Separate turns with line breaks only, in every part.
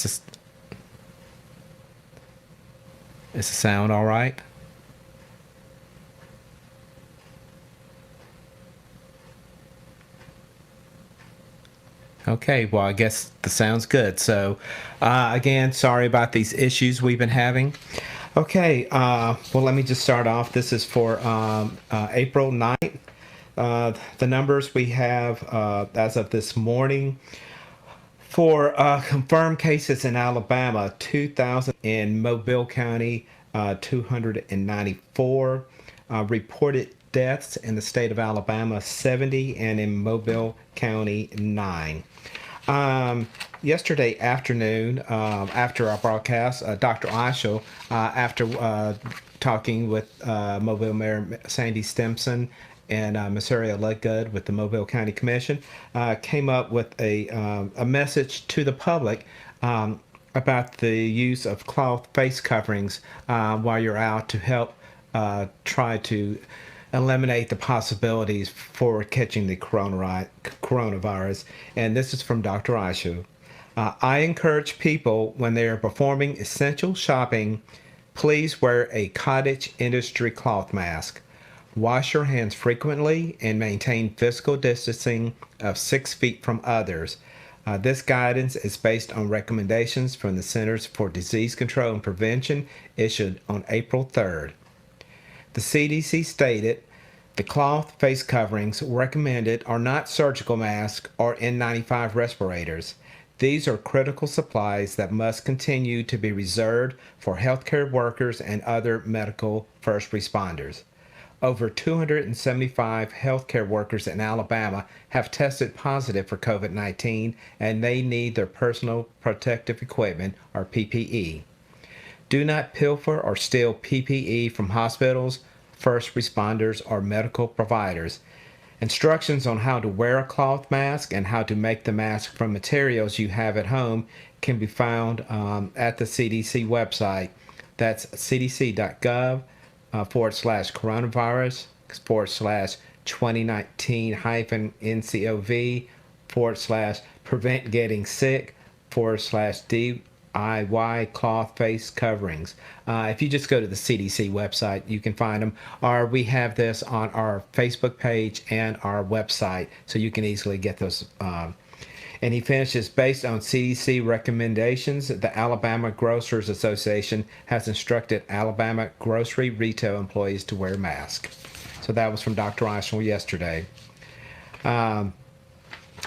Is the sound all right? Okay, well, I guess the sound's good. So, again, sorry about these issues we've been having. Okay, well, let me just start off. This is for April 9th. The numbers we have as of this morning for confirmed cases in Alabama, 2,000 in Mobile County, 294 reported deaths in the state of Alabama, 70, and in Mobile County, 9. Yesterday afternoon, after our broadcast, Dr. Ishel, after talking with Mobile Mayor Sandy Stimson and Missouri Ludgood with the Mobile County Commission, came up with a message to the public about the use of cloth face coverings while you're out to help try to eliminate the possibilities for catching the coronavirus. And this is from Dr. Aishu. I encourage people when they are performing essential shopping, please wear a cottage industry cloth mask. Wash your hands frequently and maintain physical distancing of 6 feet from others. This guidance is based on recommendations from the Centers for Disease Control and Prevention issued on April 3rd. The CDC stated the cloth face coverings recommended are not surgical masks or N95 respirators. These are critical supplies that must continue to be reserved for healthcare workers and other medical first responders. Over 275 healthcare workers in Alabama have tested positive for COVID-19 and they need their personal protective equipment or PPE. Do not pilfer or steal PPE from hospitals, first responders, or medical providers. Instructions on how to wear a cloth mask and how to make the mask from materials you have at home can be found at the CDC website. That's cdc.gov /coronavirus /2019 NCOV /prevent getting sick DIY cloth face coverings. If you just go to the CDC website, you can find them. Or we have this on our Facebook page and our website, so you can easily get those. And he finishes, based on CDC recommendations, the Alabama Grocers Association has instructed Alabama grocery retail employees to wear masks. So that was from Dr. Eichel yesterday. And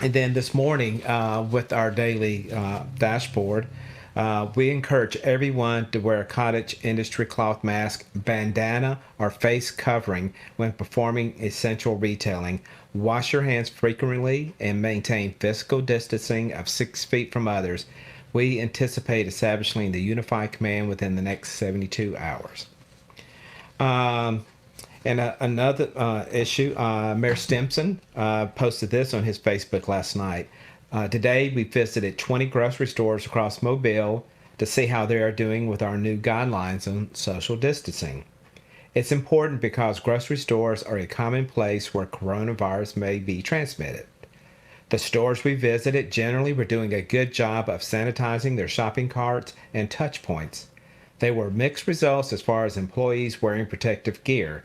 then this morning, with our daily dashboard, we encourage everyone to wear a cottage industry cloth mask, bandana, or face covering when performing essential retailing. Wash your hands frequently and maintain physical distancing of 6 feet from others. We anticipate establishing the unified command within the next 72 hours. And another issue, Mayor Stimson posted this on his Facebook last night. Today, we visited 20 grocery stores across Mobile to see how they are doing with our new guidelines on social distancing. It's important because grocery stores are a common place where coronavirus may be transmitted. The stores we visited generally were doing a good job of sanitizing their shopping carts and touch points. There were mixed results as far as employees wearing protective gear,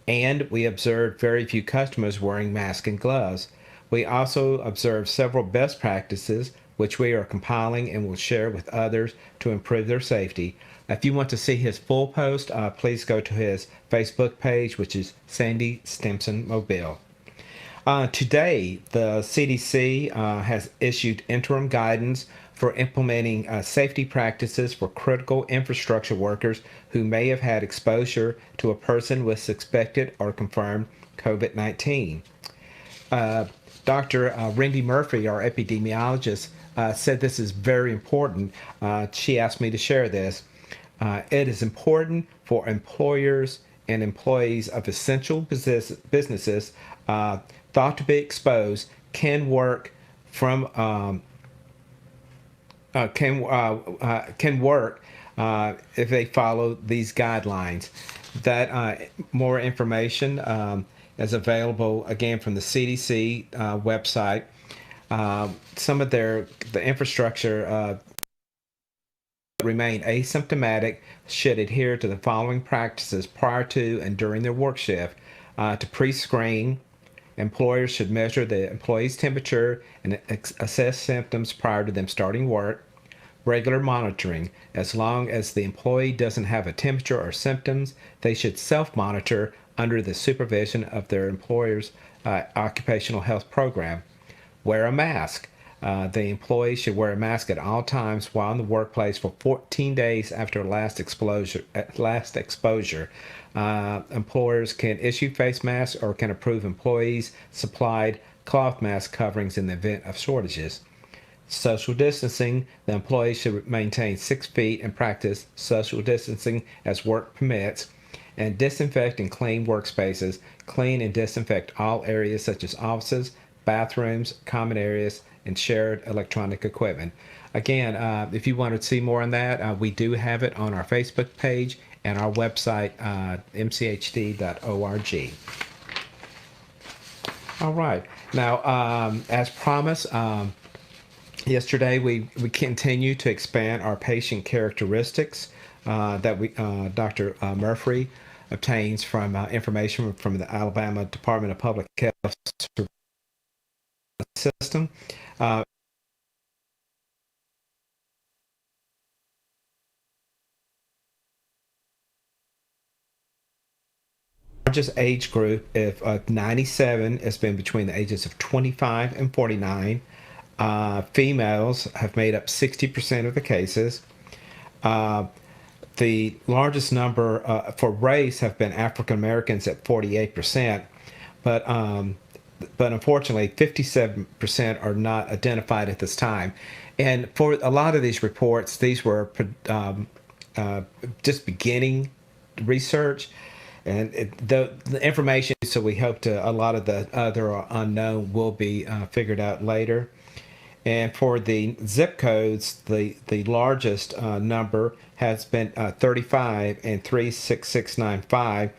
and we observed very few customers wearing masks and gloves. We also observed several best practices, which we are compiling and will share with others to improve their safety. If you want to see his full post, please go to his Facebook page, which is Sandy Stimson Mobile. Today, the CDC has issued interim guidance for implementing safety practices for critical infrastructure workers who may have had exposure to a person with suspected or confirmed COVID-19. Dr. Randy Murphy, our epidemiologist, said this is very important. She asked me to share this. It is important for employers and employees of essential businesses thought to be exposed can work from can work if they follow these guidelines. That more information is available again from the CDC website. Some of the infrastructure remain asymptomatic should adhere to the following practices prior to and during their work shift. To pre-screen, employers should measure the employee's temperature and assess symptoms prior to them starting work. Regular monitoring. As long as the employee doesn't have a temperature or symptoms, they should self-monitor under the supervision of their employer's occupational health program. Wear a mask. The employee should wear a mask at all times while in the workplace for 14 days after last exposure. Employers can issue face masks or can approve employees supplied cloth mask coverings in the event of shortages. Social distancing. The employee should maintain 6 feet and practice social distancing as work permits. And disinfect and clean workspaces. Clean and disinfect all areas such as offices, bathrooms, common areas, and shared electronic equipment. Again, if you want to see more on that, we do have it on our Facebook page and our website, mchd.org. All right. Now, as promised, yesterday we continue to expand our patient characteristics that Dr. Murphy obtains from information from the Alabama Department of Public Health system. Largest age group of 97 has been between the ages of 25 and 49. Females have made up 60% of the cases. The largest number for race have been African Americans at 48%, but unfortunately 57% are not identified at this time. And for a lot of these reports, these were just beginning research, and the information, so we hope to a lot of the other unknown will be figured out later. And for the zip codes, the largest number has been 35 and 36695,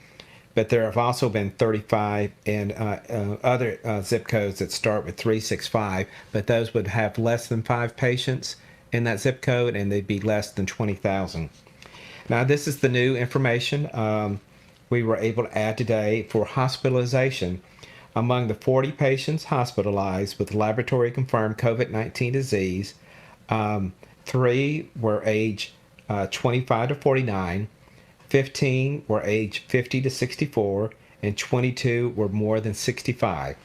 but there have also been 35 and other zip codes that start with 365, but those would have less than 5 patients in that zip code, and they'd be less than 20,000. Now, this is the new information we were able to add today for hospitalization. Among the 40 patients hospitalized with laboratory-confirmed COVID-19 disease, 3 were age 25 to 49, 15 were age 50 to 64, and 22 were more than 65.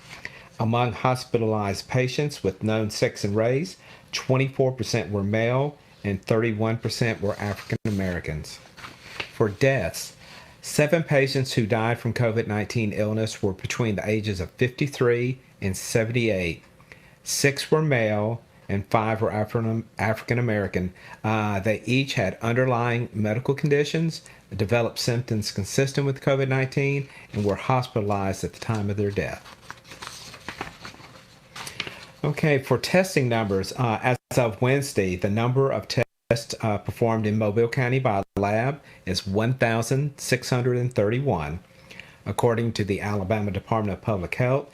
Among hospitalized patients with known sex and race, 24% were male and 31% were African Americans. For deaths, 7 patients who died from COVID-19 illness were between the ages of 53 and 78. 6 were male and 5 were African American. They each had underlying medical conditions, developed symptoms consistent with COVID-19, and were hospitalized at the time of their death. Okay, for testing numbers, as of Wednesday, the number of tests performed in Mobile County by lab is 1,631. According to the Alabama Department of Public Health,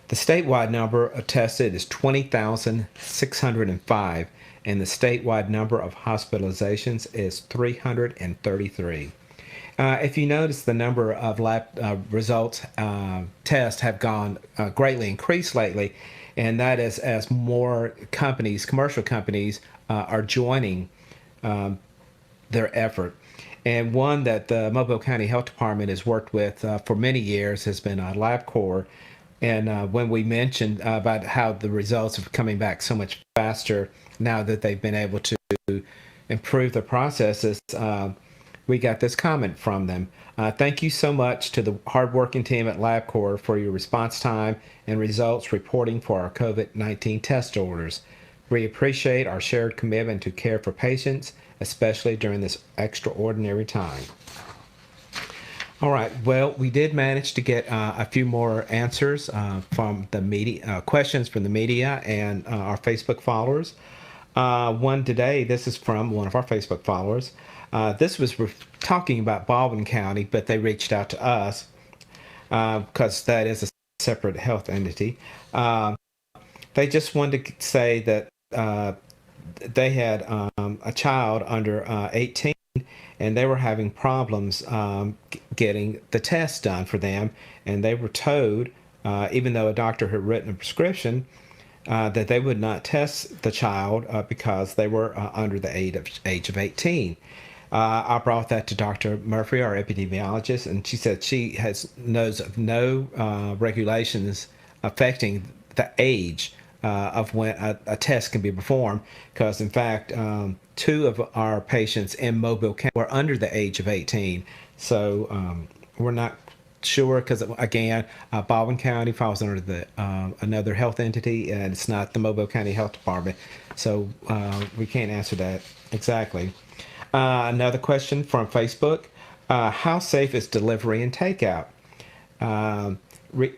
the statewide number of tested is 20,605, and the statewide number of hospitalizations is 333. If you notice, the number of lab results tests have gone greatly increased lately, and that is as more companies, commercial companies, are joining their effort. And one that the Mobile County Health Department has worked with for many years has been LabCorp. And when we mentioned about how the results are coming back so much faster now that they've been able to improve the processes, we got this comment from them. Thank you so much to the hardworking team at LabCorp for your response time and results reporting for our COVID-19 test orders. We appreciate our shared commitment to care for patients, especially during this extraordinary time. All right, well, we did manage to get a few more answers from the media, questions from the media and our Facebook followers. One today, this is from one of our Facebook followers. This was talking about Baldwin County, but they reached out to us because that is a separate health entity. They just wanted to say that they had a child under 18, and they were having problems getting the test done for them, and they were told, even though a doctor had written a prescription, that they would not test the child because they were under the age of 18. I brought that to Dr. Murphy, our epidemiologist, and she said she knows of no regulations affecting the age of when a test can be performed, because in fact, two of our patients in Mobile County were under the age of 18. So we're not sure, because again, Baldwin County falls under the another health entity, and it's not the Mobile County Health Department. So we can't answer that exactly. Another question from Facebook: how safe is delivery and takeout?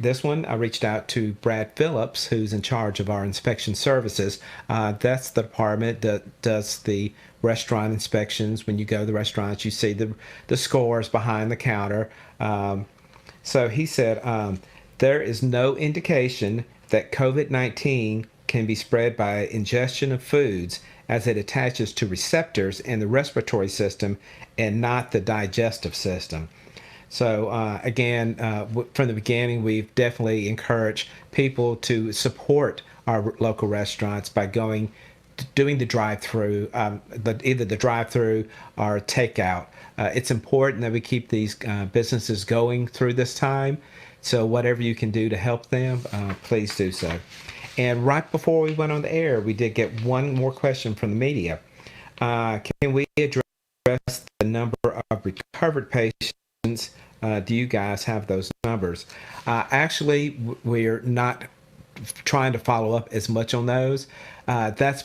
This one, I reached out to Brad Phillips, who's in charge of our inspection services. That's the department that does the restaurant inspections. When you go to the restaurants, you see the scores behind the counter. So he said, there is no indication that COVID-19 can be spread by ingestion of foods, as it attaches to receptors in the respiratory system and not the digestive system. So again, from the beginning, we've definitely encouraged people to support our local restaurants by doing the drive-through, either the drive-through or takeout. It's important that we keep these businesses going through this time. So whatever you can do to help them, please do so. And right before we went on the air, we did get one more question from the media. Can we address the number of recovered patients? Do you guys have those numbers? Actually, we're not trying to follow up as much on those. That's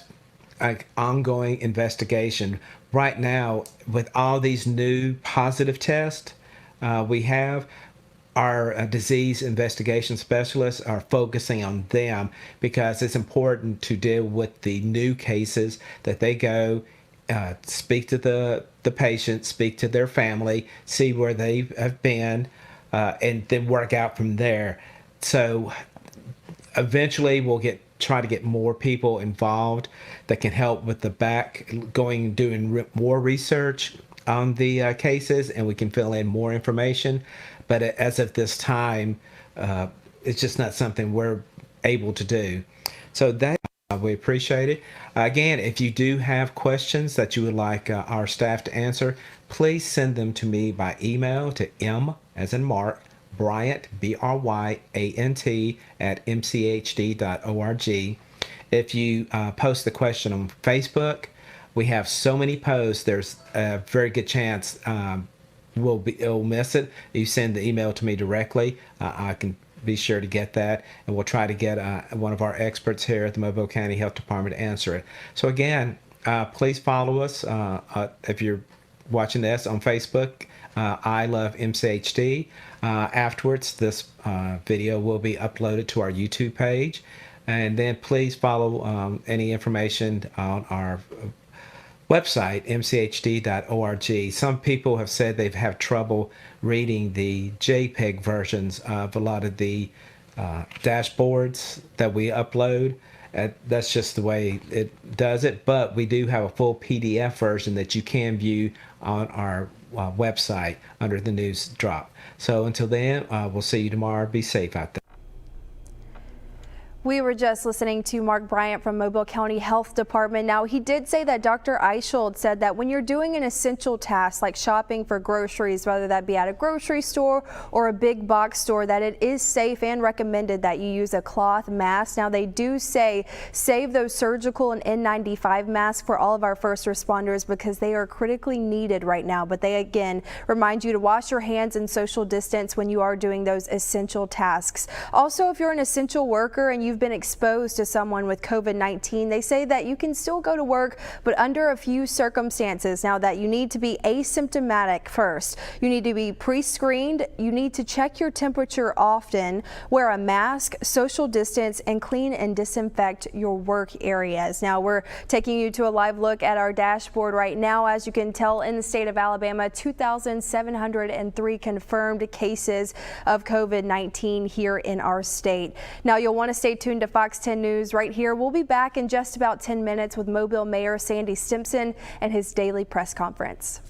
an ongoing investigation. Right now, with all these new positive tests we have, our disease investigation specialists are focusing on them, because it's important to deal with the new cases, that they go speak to the patient, speak to their family, see where they have been, and then work out from there. So eventually we'll try to get more people involved that can help with doing more research on the cases, and we can fill in more information. But as of this time, it's just not something we're able to do. So that we appreciate it. Again, if you do have questions that you would like our staff to answer, please send them to me by email to M as in Mark, Bryant, BRYANT, at mchd.org. If you post the question on Facebook, we have so many posts, there's a very good chance we'll miss it. You send the email to me directly, I can be sure to get that, and we'll try to get one of our experts here at the Mobile County Health Department to answer it. So again, please follow us if you're watching this on Facebook. I love MCHD. Afterwards, this video will be uploaded to our YouTube page, and then please follow any information on our website, mchd.org. Some people have said they've had trouble reading the JPEG versions of a lot of the dashboards that we upload. That's just the way it does it, but we do have a full PDF version that you can view on our website under the news drop. So until then, we'll see you tomorrow. Be safe out there.
We were just listening to Mark Bryant from Mobile County Health Department. Now, he did say that Dr. Eichhold said that when you're doing an essential task like shopping for groceries, whether that be at a grocery store or a big box store, that it is safe and recommended that you use a cloth mask. Now, they do say save those surgical and N95 masks for all of our first responders, because they are critically needed right now. But they again remind you to wash your hands and social distance when you are doing those essential tasks. Also, if you're an essential worker and you've been exposed to someone with COVID-19, they say that you can still go to work, but under a few circumstances. Now, that you need to be asymptomatic first. You need to be pre-screened. You need to check your temperature often, wear a mask, social distance, and clean and disinfect your work areas. Now, we're taking you to a live look at our dashboard right now. As you can tell, in the state of Alabama, 2,703 confirmed cases of COVID-19 here in our state. Now, you'll want to stay tuned to Fox 10 News right here. We'll be back in just about 10 minutes with Mobile Mayor Sandy Stimpson and his daily press conference.